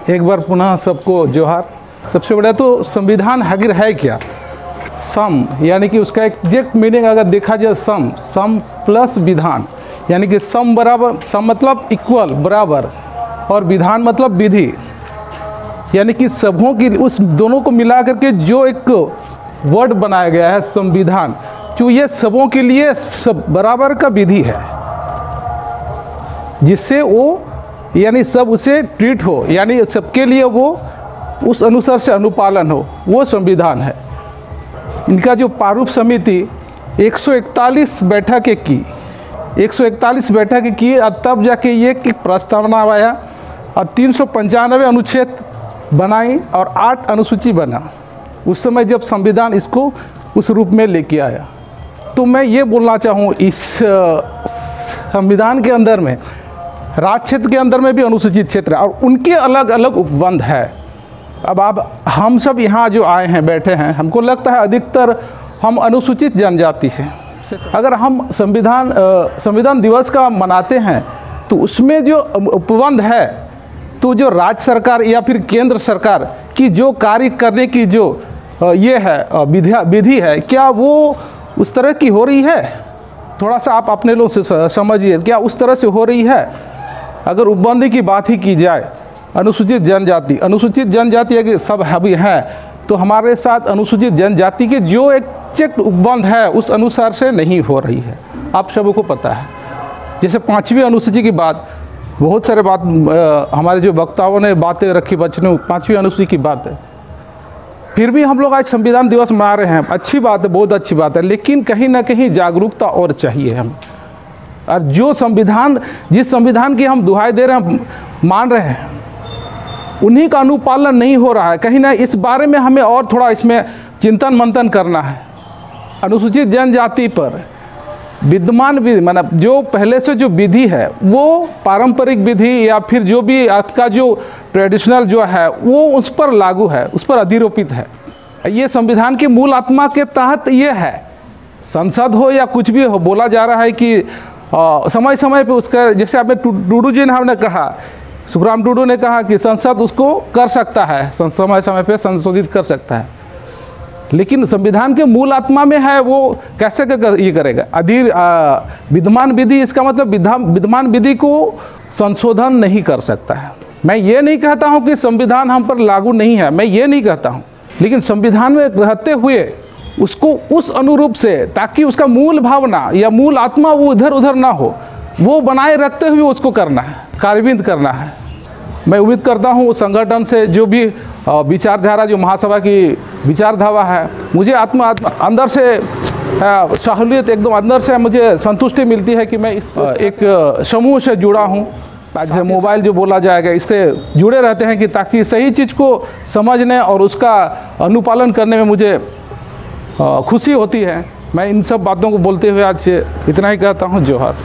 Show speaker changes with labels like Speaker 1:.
Speaker 1: एक बार पुनः सबको जोहार। सबसे बड़ा तो संविधान आखिर है क्या? सम यानी कि उसका एग्जैक्ट मीनिंग अगर देखा जाए सम प्लस विधान, यानी कि सम बराबर, सम मतलब इक्वल बराबर और विधान मतलब विधि, यानी कि सबों की उस दोनों को मिला करके जो एक वर्ड बनाया गया है संविधान, जो ये सबों के लिए सब बराबर का विधि है, जिससे वो यानी सब उसे ट्रीट हो, यानी सबके लिए वो उस अनुसार से अनुपालन हो, वो संविधान है। इनका जो प्रारूप समिति 141 बैठकें की, 141 बैठकें की और तब जाके ये की प्रस्तावना आया और 395 अनुच्छेद बनाई और 8 अनुसूची बना। उस समय जब संविधान इसको उस रूप में लेके आया, तो मैं ये बोलना चाहूँ इस संविधान के अंदर में राज्य क्षेत्र के अंदर में भी अनुसूचित क्षेत्र है और उनके अलग अलग उपबंध है। अब हम सब यहाँ जो आए हैं बैठे हैं, हमको लगता है अधिकतर हम अनुसूचित जनजाति से। अगर हम संविधान दिवस का मनाते हैं तो उसमें जो उपबंध है, तो जो राज्य सरकार या फिर केंद्र सरकार की जो कार्य करने की जो ये है विधि है, क्या वो उस तरह की हो रही है? थोड़ा सा आप अपने लोग से समझिए, क्या उस तरह से हो रही है? अगर उपबंध की बात ही की जाए, अनुसूचित जनजाति अगर सब अभी है, तो हमारे साथ अनुसूचित जनजाति के जो एक चेक उपबंध है उस अनुसार से नहीं हो रही है। आप सबको पता है, जैसे 5वीं अनुसूची की बात, बहुत सारे बात हमारे जो वक्ताओं ने बातें रखी बच्चों ने, 5वीं अनुसूची की बात है, फिर भी हम लोग आज संविधान दिवस मना रहे हैं। अच्छी बात है, बहुत अच्छी बात है, लेकिन कहीं ना कहीं जागरूकता और चाहिए हम। और जो संविधान, जिस संविधान की हम दुहाई दे रहे हैं, मान रहे हैं, उन्हीं का अनुपालन नहीं हो रहा है। कहीं ना इस बारे में हमें और थोड़ा इसमें चिंतन मंथन करना है। अनुसूचित जनजाति पर विद्यमान विधि, मतलब जो पहले से जो विधि है वो पारंपरिक विधि या फिर जो भी आपका जो ट्रेडिशनल जो है वो उस पर लागू है, उस पर अधिरोपित है। ये संविधान की मूल आत्मा के तहत ये है। संसद हो या कुछ भी हो, बोला जा रहा है कि समय समय पे उसका, जैसे आपने टूडू जी ने हमने कहा, सुखराम टूडू ने कहा कि संसद उसको कर सकता है, समय समय पे संशोधित कर सकता है, लेकिन संविधान के मूल आत्मा में है वो कैसे ये करेगा? विद्यमान विधि, इसका मतलब विद्यमान विधि को संशोधन नहीं कर सकता है। मैं ये नहीं कहता हूँ कि संविधान हम पर लागू नहीं है, मैं ये नहीं कहता हूँ, लेकिन संविधान में रहते हुए उसको उस अनुरूप से, ताकि उसका मूल भावना या मूल आत्मा वो इधर उधर ना हो, वो बनाए रखते हुए उसको करना है, कार्यान्वित करना है। मैं उम्मीद करता हूँ संगठन से जो भी विचारधारा, जो महासभा की विचारधारा है, मुझे अंदर से सहूलियत, एकदम अंदर से मुझे संतुष्टि मिलती है कि मैं इस एक समूह से जुड़ा हूँ। जैसे मोबाइल जो बोला जाएगा, इससे जुड़े रहते हैं कि ताकि सही चीज़ को समझने और उसका अनुपालन करने में मुझे खुशी होती है। मैं इन सब बातों को बोलते हुए आज इतना ही कहता हूँ। जोहार।